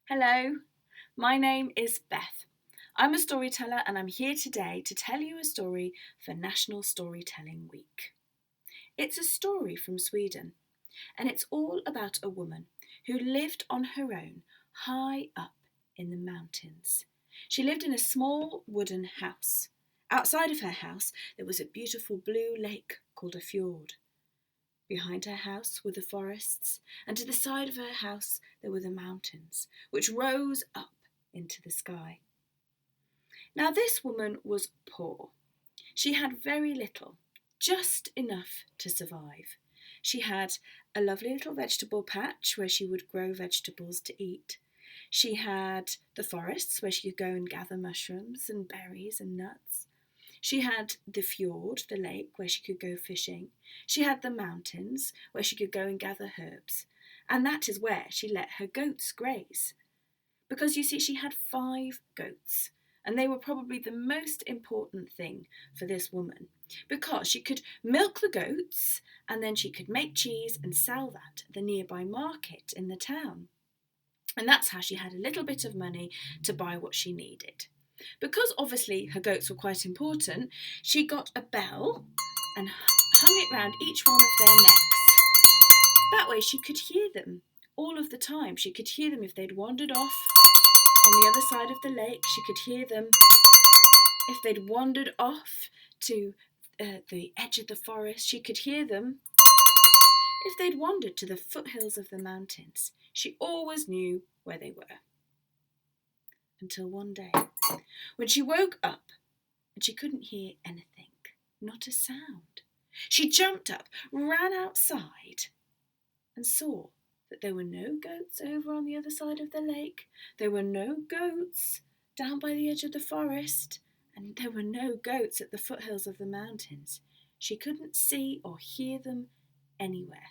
Hello, my name is Beth. I'm a storyteller and I'm here today to tell you a story for National Storytelling Week. It's a story from Sweden and it's all about a woman who lived on her own high up in the mountains. She lived in a small wooden house. Outside of her house there was a beautiful blue lake called a fjord. Behind her house were the forests, and to the side of her house there were the mountains, which rose up into the sky. Now this woman was poor. She had very little, just enough to survive. She had a lovely little vegetable patch where she would grow vegetables to eat. She had the forests where she could go and gather mushrooms and berries and nuts. She had the fjord, the lake, where she could go fishing. She had the mountains, where she could go and gather herbs. And that is where she let her goats graze. Because you see, she had 5 goats, and they were probably the most important thing for this woman. Because she could milk the goats, and then she could make cheese and sell that at the nearby market in the town. And that's how she had a little bit of money to buy what she needed. Because obviously her goats were quite important, she got a bell and hung it round each one of their necks. That way she could hear them all of the time. She could hear them if they'd wandered off on the other side of the lake. She could hear them if they'd wandered off to the edge of the forest. She could hear them if they'd wandered to the foothills of the mountains. She always knew where they were. Until one day, when she woke up and she couldn't hear anything, not a sound. She jumped up, ran outside, and saw that there were no goats over on the other side of the lake. There were no goats down by the edge of the forest, and there were no goats at the foothills of the mountains. She couldn't see or hear them anywhere.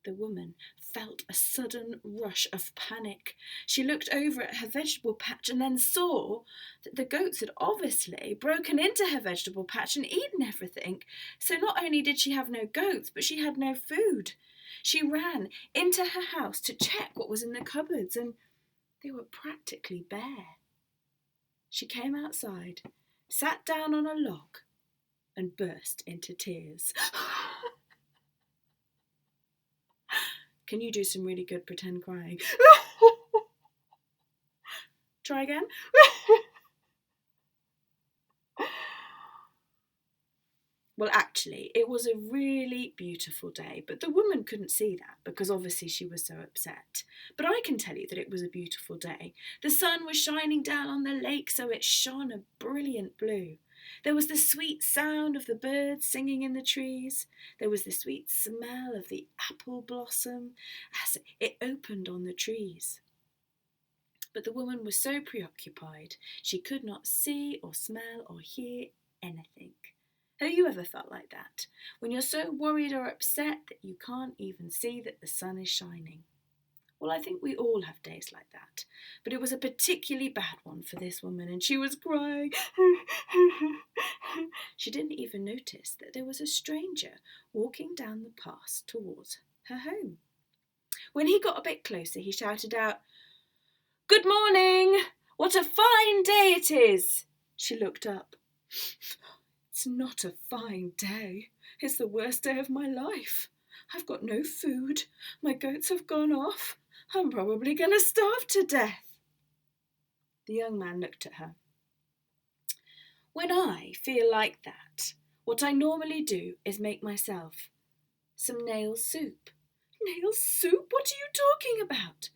The woman felt a sudden rush of panic. She looked over at her vegetable patch and then saw that the goats had obviously broken into her vegetable patch and eaten everything. So not only did she have no goats, but she had no food. She ran into her house to check what was in the cupboards, and they were practically bare. She came outside, sat down on a log, and burst into tears. Can you do some really good pretend crying? Try again. Well, actually, it was a really beautiful day, but the woman couldn't see that because obviously she was so upset. But I can tell you that it was a beautiful day. The sun was shining down on the lake, so it shone a brilliant blue. There was the sweet sound of the birds singing in the trees. There was the sweet smell of the apple blossom as it opened on the trees. But the woman was so preoccupied she could not see or smell or hear anything. Have you ever felt like that? When you're so worried or upset that you can't even see that the sun is shining? Well, I think we all have days like that, but it was a particularly bad one for this woman, and she was crying. She didn't even notice that there was a stranger walking down the path towards her home. When he got a bit closer, he shouted out, "Good morning! What a fine day it is!" She looked up. "It's not a fine day. It's the worst day of my life. I've got no food. My goats have gone off. I'm probably going to starve to death." The young man looked at her. "When I feel like that, what I normally do is make myself some nail soup." "Nail soup? What are you talking about?"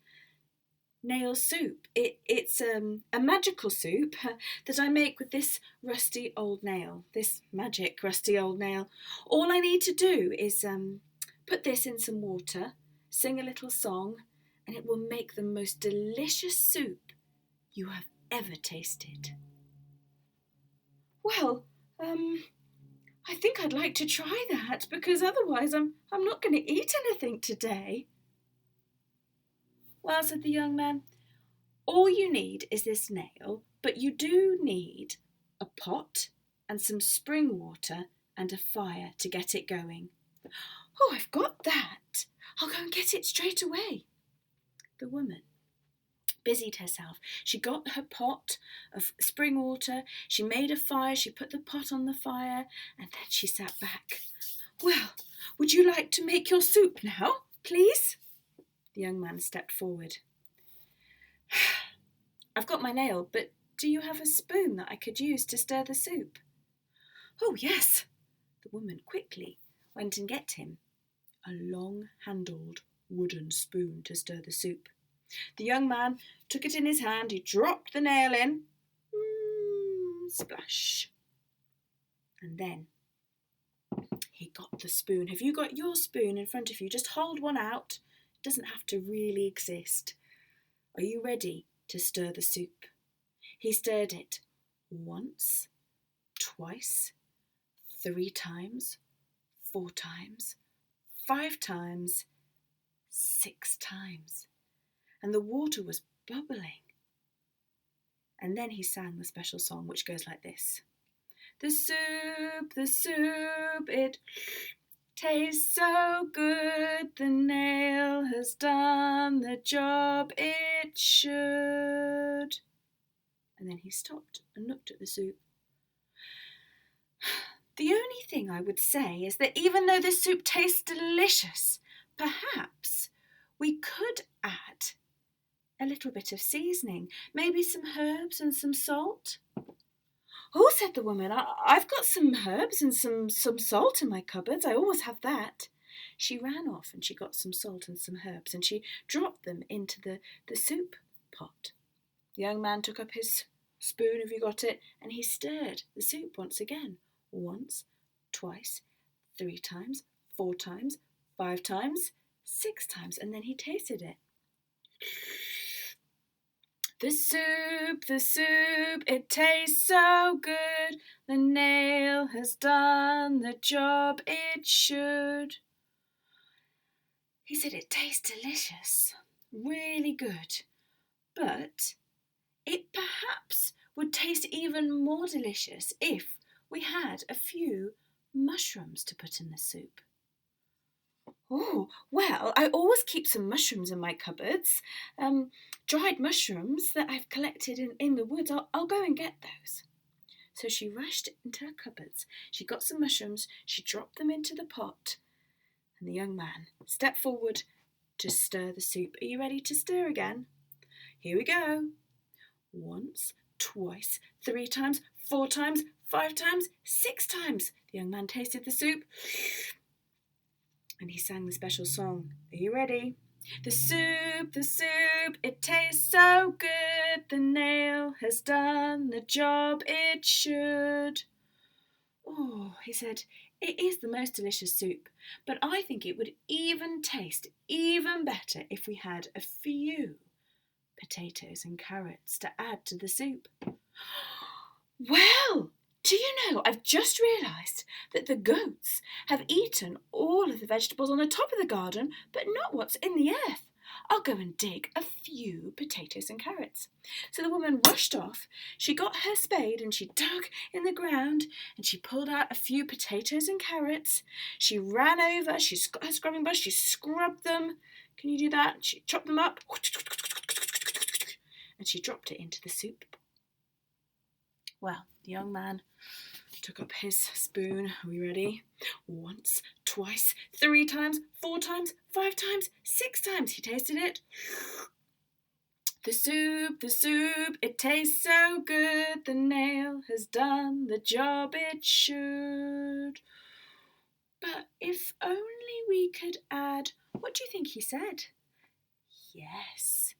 "Nail soup. It's a magical soup that I make with this rusty old nail, this magic rusty old nail. All I need to do is put this in some water, sing a little song, and it will make the most delicious soup you have ever tasted." "Well, I think I'd like to try that because otherwise I'm not going to eat anything today." "Well," said the young man, "all you need is this nail, but you do need a pot and some spring water and a fire to get it going." "Oh, I've got that. I'll go and get it straight away." The woman busied herself. She got her pot of spring water, she made a fire, she put the pot on the fire, and then she sat back. "Well, would you like to make your soup now, please?" The young man stepped forward. "I've got my nail, but do you have a spoon that I could use to stir the soup?" "Oh, yes." The woman quickly went and get him a long-handled wooden spoon to stir the soup. The young man took it in his hand, he dropped the nail in, splash, and then he got the spoon. Have you got your spoon in front of you? Just hold one out. It doesn't have to really exist. Are you ready to stir the soup? He stirred it once, twice, 3 times, 4 times, 5 times, 6 times, and the water was bubbling. And then he sang the special song, which goes like this. The soup, it tastes so good. The nail has done the job it should. And then he stopped and looked at the soup. The only thing I would say is that even though the soup tastes delicious, perhaps we could add a little bit of seasoning, maybe some herbs and some salt. "Oh," said the woman, I've got some herbs and some salt in my cupboards. I always have that." She ran off and she got some salt and some herbs and she dropped them into the soup pot. The young man took up his spoon, have you got it, and he stirred the soup once again. Once, twice, 3 times, 4 times, 5 times, 6 times, and then he tasted it. The soup, it tastes so good. The nail has done the job it should. He said it tastes delicious, really good, but it perhaps would taste even more delicious if we had a few mushrooms to put in the soup. "Oh, well, I always keep some mushrooms in my cupboards, dried mushrooms that I've collected in the woods. I'll go and get those." So she rushed into her cupboards. She got some mushrooms, she dropped them into the pot, and the young man stepped forward to stir the soup. Are you ready to stir again? Here we go. Once, twice, 3 times, 4 times, 5 times, 6 times. The young man tasted the soup and he sang the special song. Are you ready? The soup, it tastes so good. The nail has done the job it should. "Oh," he said, "it is the most delicious soup, but I think it would even taste even better if we had a few potatoes and carrots to add to the soup." "Well, do you know, I've just realised that the goats have eaten all of the vegetables on the top of the garden, but not what's in the earth. I'll go and dig a few potatoes and carrots." So the woman rushed off. She got her spade and she dug in the ground and she pulled out a few potatoes and carrots. She ran over, she got her scrubbing brush, she scrubbed them. Can you do that? She chopped them up and she dropped it into the soup. Well, the young man took up his spoon. Are we ready? Once, twice, 3 times, 4 times, 5 times, 6 times. He tasted it. The soup, it tastes so good. The nail has done the job it should. But if only we could add, what do you think he said? Yes,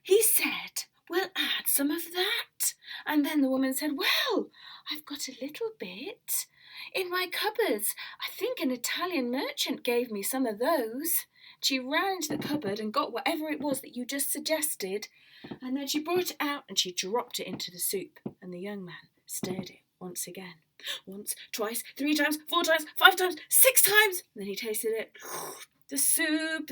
he said, "We'll add some of that." And then the woman said, "Well, I've got a little bit in my cupboards. I think an Italian merchant gave me some of those." She ran into the cupboard and got whatever it was that you just suggested, and then she brought it out and she dropped it into the soup, and the young man stirred it once again. Once, twice, 3 times, 4 times, 5 times, 6 times. And then he tasted it. The soup,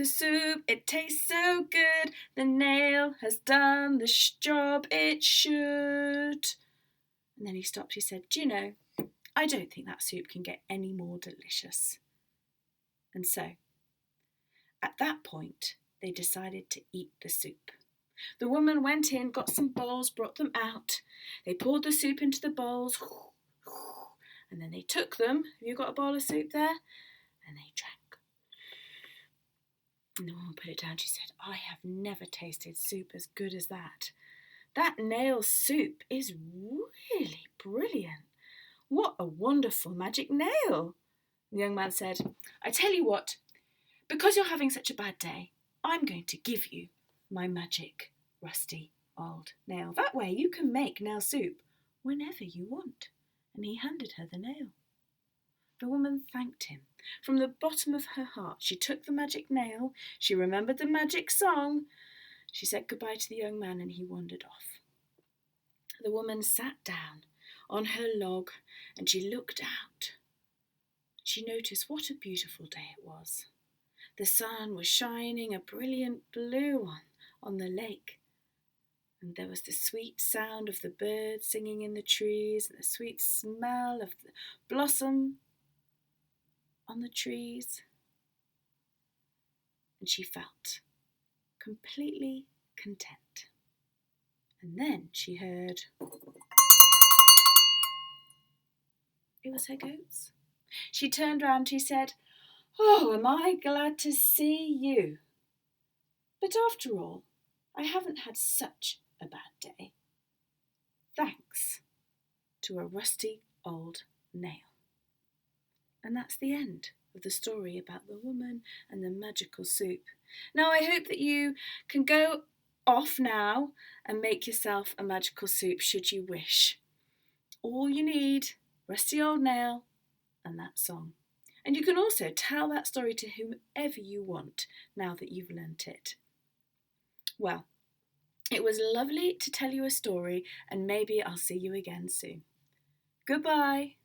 it tastes so good. The nail has done the job it should. And then he stopped. He said, "Do you know, I don't think that soup can get any more delicious." And so, at that point, they decided to eat the soup. The woman went in, got some bowls, brought them out. They poured the soup into the bowls, and then they took them. Have you got a bowl of soup there? And they drank. And the woman put it down. She said, I have never tasted soup as good as that. That nail soup is really brilliant. What a wonderful magic nail. The young man said, I tell you what, because you're having such a bad day, I'm going to give you my magic rusty old nail. That way you can make nail soup whenever you want. And he handed her the nail. The woman thanked him. From the bottom of her heart, she took the magic nail. She remembered the magic song. She said goodbye to the young man and he wandered off. The woman sat down on her log and she looked out. She noticed what a beautiful day it was. The sun was shining a brilliant blue one on the lake. And there was the sweet sound of the birds singing in the trees and the sweet smell of the blossom on the trees. And she felt completely content. And then she heard, it was her goats. She turned round, she said, oh, am I glad to see you. But after all, I haven't had such a bad day. Thanks to a rusty old nail. And that's the end of the story about the woman and the magical soup. Now I hope that you can go off now and make yourself a magical soup should you wish. All you need, rusty old nail and that song. And you can also tell that story to whomever you want now that you've learnt it. Well, it was lovely to tell you a story and maybe I'll see you again soon. Goodbye.